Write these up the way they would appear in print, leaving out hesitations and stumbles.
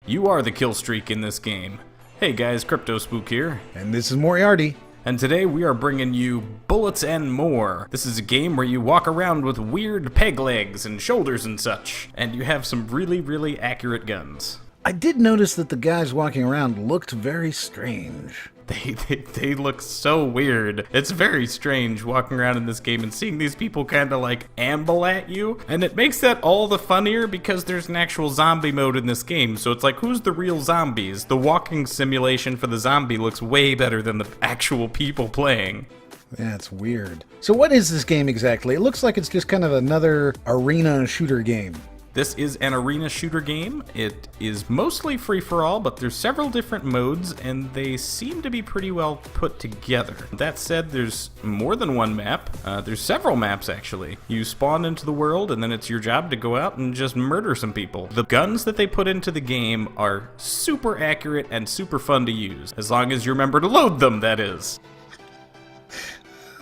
You are the kill streak in this game. Hey guys, Crypto Spook here. And this is Moriarty. And today we are bringing you Bullets and More. This is a game where you walk around with weird peg legs and shoulders and such. And you have some really accurate guns. I did notice that the guys walking around looked very strange. They look so weird. It's very strange walking around in this game and seeing these people kind of like amble at you. And it makes that all the funnier because there's an actual zombie mode in this game. So it's like, who's the real zombies? The walking simulation for the zombie looks way better than the actual people playing. Yeah, it's weird. So what is this game exactly? It looks like it's just kind of another arena shooter game. This is an arena shooter game. It is mostly free-for-all, but there's several different modes, and they seem to be pretty well put together. That said, there's more than one map. There's several maps, actually. You spawn into the world, and then it's your job to go out and just murder some people. The guns that they put into the game are super accurate and super fun to use, as long as you remember to load them, that is.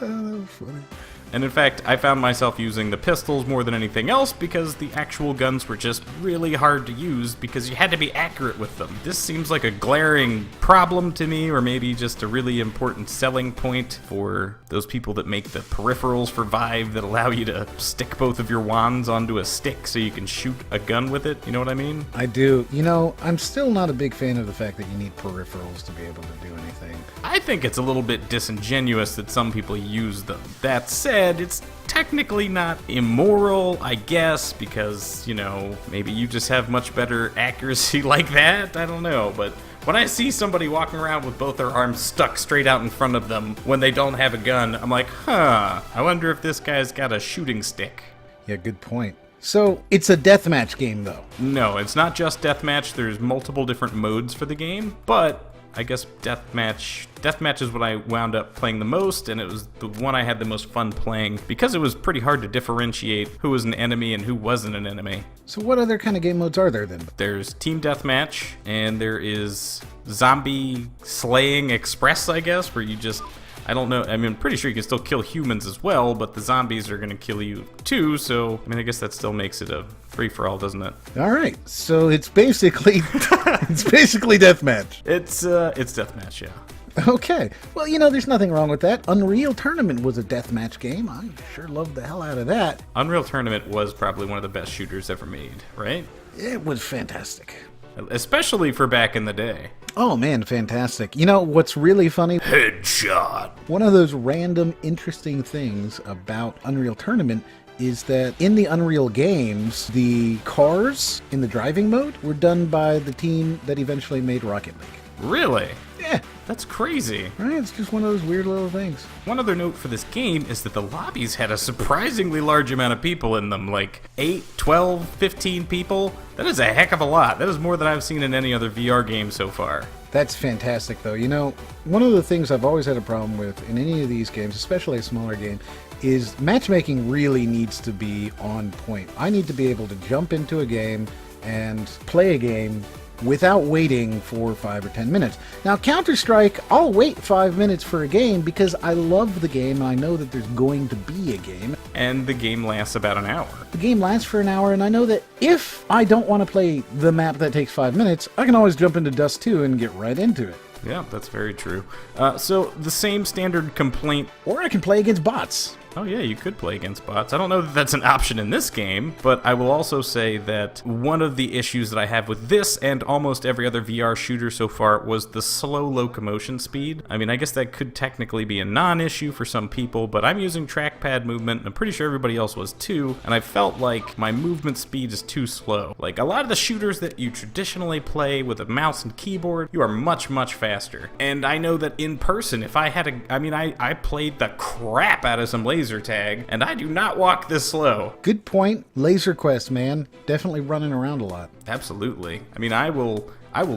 Oh, that was funny. And in fact, I found myself using the pistols more than anything else because the actual guns were just really hard to use because you had to be accurate with them. This seems like a glaring problem to me, or maybe just a really important selling point for those people that make the peripherals for Vive that allow you to stick both of your wands onto a stick so you can shoot a gun with it. You know what I mean? I do. You know, I'm still not a big fan of the fact that you need peripherals to be able to do anything. I think it's a little bit disingenuous that some people use them. That said, it's technically not immoral, I guess, because, you know, maybe you just have much better accuracy like that. I don't know, but when I see somebody walking around with both their arms stuck straight out in front of them when they don't have a gun, I'm like, I wonder if this guy's got a shooting stick. Yeah, good point. So, it's a deathmatch game, though. No, it's not just deathmatch. There's multiple different modes for the game, but I guess Deathmatch is what I wound up playing the most, and it was the one I had the most fun playing because it was pretty hard to differentiate who was an enemy and who wasn't an enemy. So what other kind of game modes are there then? There's Team Deathmatch, and there is Zombie Slaying Express, I guess, where you just, I don't know, I mean, I'm pretty sure you can still kill humans as well, but the zombies are going to kill you too, so, I mean, I guess that still makes it a free-for-all, doesn't it? All right, so it's basically, deathmatch. It's deathmatch, yeah. Okay, well, you know, there's nothing wrong with that. Unreal Tournament was a deathmatch game. I sure loved the hell out of that. Unreal Tournament was probably one of the best shooters ever made, right? It was fantastic. Especially for back in the day. Oh man, fantastic. You know what's really funny? Headshot. One of those random interesting things about Unreal Tournament is that in the Unreal games, the cars in the driving mode were done by the team that eventually made Rocket League. Really? Yeah. That's crazy. Right, it's just one of those weird little things. One other note for this game is that the lobbies had a surprisingly large amount of people in them, like 8, 12, 15 people. That is a heck of a lot. That is more than I've seen in any other VR game so far. That's fantastic, though. You know, one of the things I've always had a problem with in any of these games, especially a smaller game, is matchmaking really needs to be on point. I need to be able to jump into a game and play a game without waiting for 5 or 10 minutes. Now, Counter-Strike, I'll wait 5 minutes for a game because I love the game and I know that there's going to be a game. And the game lasts about an hour. The game lasts for an hour, and I know that if I don't want to play the map that takes 5 minutes, I can always jump into Dust 2 and get right into it. Yeah, that's very true. So, the same standard complaint. Or I can play against bots. Oh yeah, you could play against bots. I don't know that that's an option in this game, but I will also say that one of the issues that I have with this and almost every other VR shooter so far was the slow locomotion speed. I mean, I guess that could technically be a non-issue for some people, but I'm using trackpad movement, and I'm pretty sure everybody else was too, and I felt like my movement speed is too slow. Like, a lot of the shooters that you traditionally play with a mouse and keyboard, you are much faster. And I know that in person, if I had I played the crap out of some laser tag, and I do not walk this slow. Good point. Laser Quest, man. Definitely running around a lot. Absolutely. I mean, I will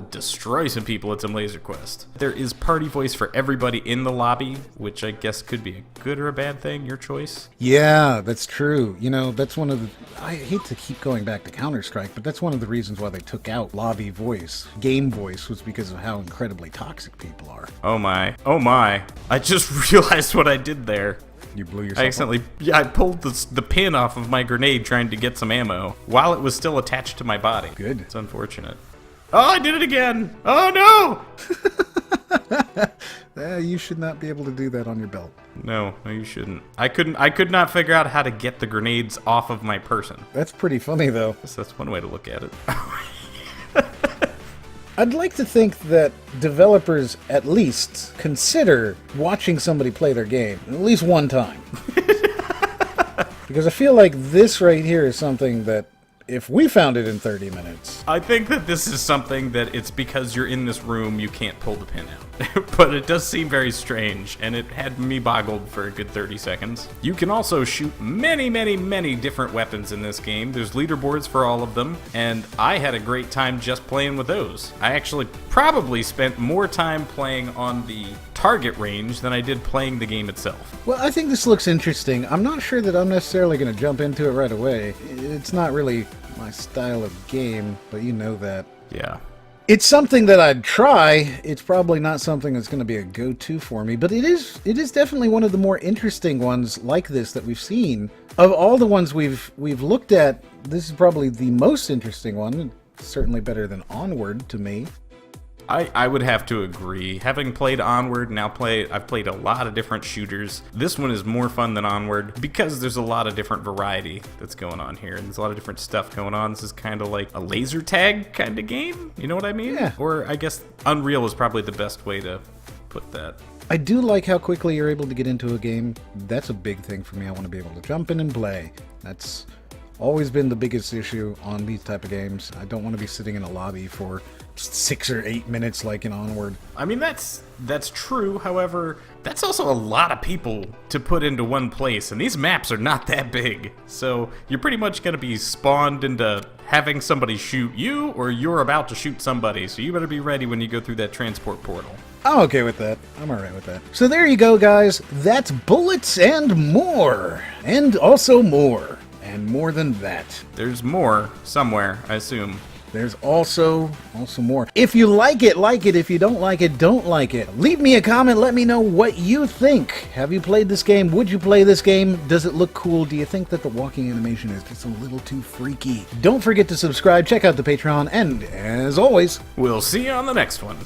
destroy some people at some Laser Quest. There is party voice for everybody in the lobby, which I guess could be a good or a bad thing, your choice. Yeah, that's true. You know, that's one of the... I hate to keep going back to Counter-Strike, but that's one of the reasons why they took out lobby voice. Game voice was because of how incredibly toxic people are. Oh my. Oh my. I just realized what I did there. You blew yourself I accidentally, I pulled the pin off of my grenade trying to get some ammo while it was still attached to my body. Good. It's unfortunate. Oh, I did it again! Oh no! You should not be able to do that on your belt. No, you shouldn't. I could not figure out how to get the grenades off of my person. That's pretty funny, though. So that's one way to look at it. I'd like to think that developers at least consider watching somebody play their game at least one time. Because I feel like this right here is something that if we found it in 30 minutes... I think that this is something that it's because you're in this room, you can't pull the pin out. But it does seem very strange, and it had me boggled for a good 30 seconds. You can also shoot many, many, many different weapons in this game. There's leaderboards for all of them, and I had a great time just playing with those. I actually probably spent more time playing on the target range than I did playing the game itself. Well, I think this looks interesting. I'm not sure that I'm necessarily going to jump into it right away. It's not really my style of game, but you know that. Yeah. It's something that I'd try. It's probably not something that's going to be a go-to for me, but it is definitely one of the more interesting ones like this that we've seen. Of all the ones we've looked at, this is probably the most interesting one. Certainly better than Onward to me. I would have to agree. Having played Onward, I've played a lot of different shooters. This one is more fun than Onward because there's a lot of different variety that's going on here, and there's a lot of different stuff going on. This is kind of like a laser tag kind of game. You know what I mean? Yeah. Or I guess Unreal is probably the best way to put that. I do like how quickly you're able to get into a game. That's a big thing for me. I want to be able to jump in and play. That's always been the biggest issue on these type of games. I don't want to be sitting in a lobby for 6 or 8 minutes like in Onward. I mean, that's true. However, that's also a lot of people to put into one place, and these maps are not that big. So you're pretty much going to be spawned into having somebody shoot you, or you're about to shoot somebody. So you better be ready when you go through that transport portal. I'm okay with that. I'm alright with that. So there you go, guys. That's Bullets and more. And also more. And more than that. There's more somewhere, I assume. There's also more. If you like it, like it. If you don't like it, don't like it. Leave me a comment. Let me know what you think. Have you played this game? Would you play this game? Does it look cool? Do you think that the walking animation is just a little too freaky? Don't forget to subscribe. Check out the Patreon. And as always, we'll see you on the next one.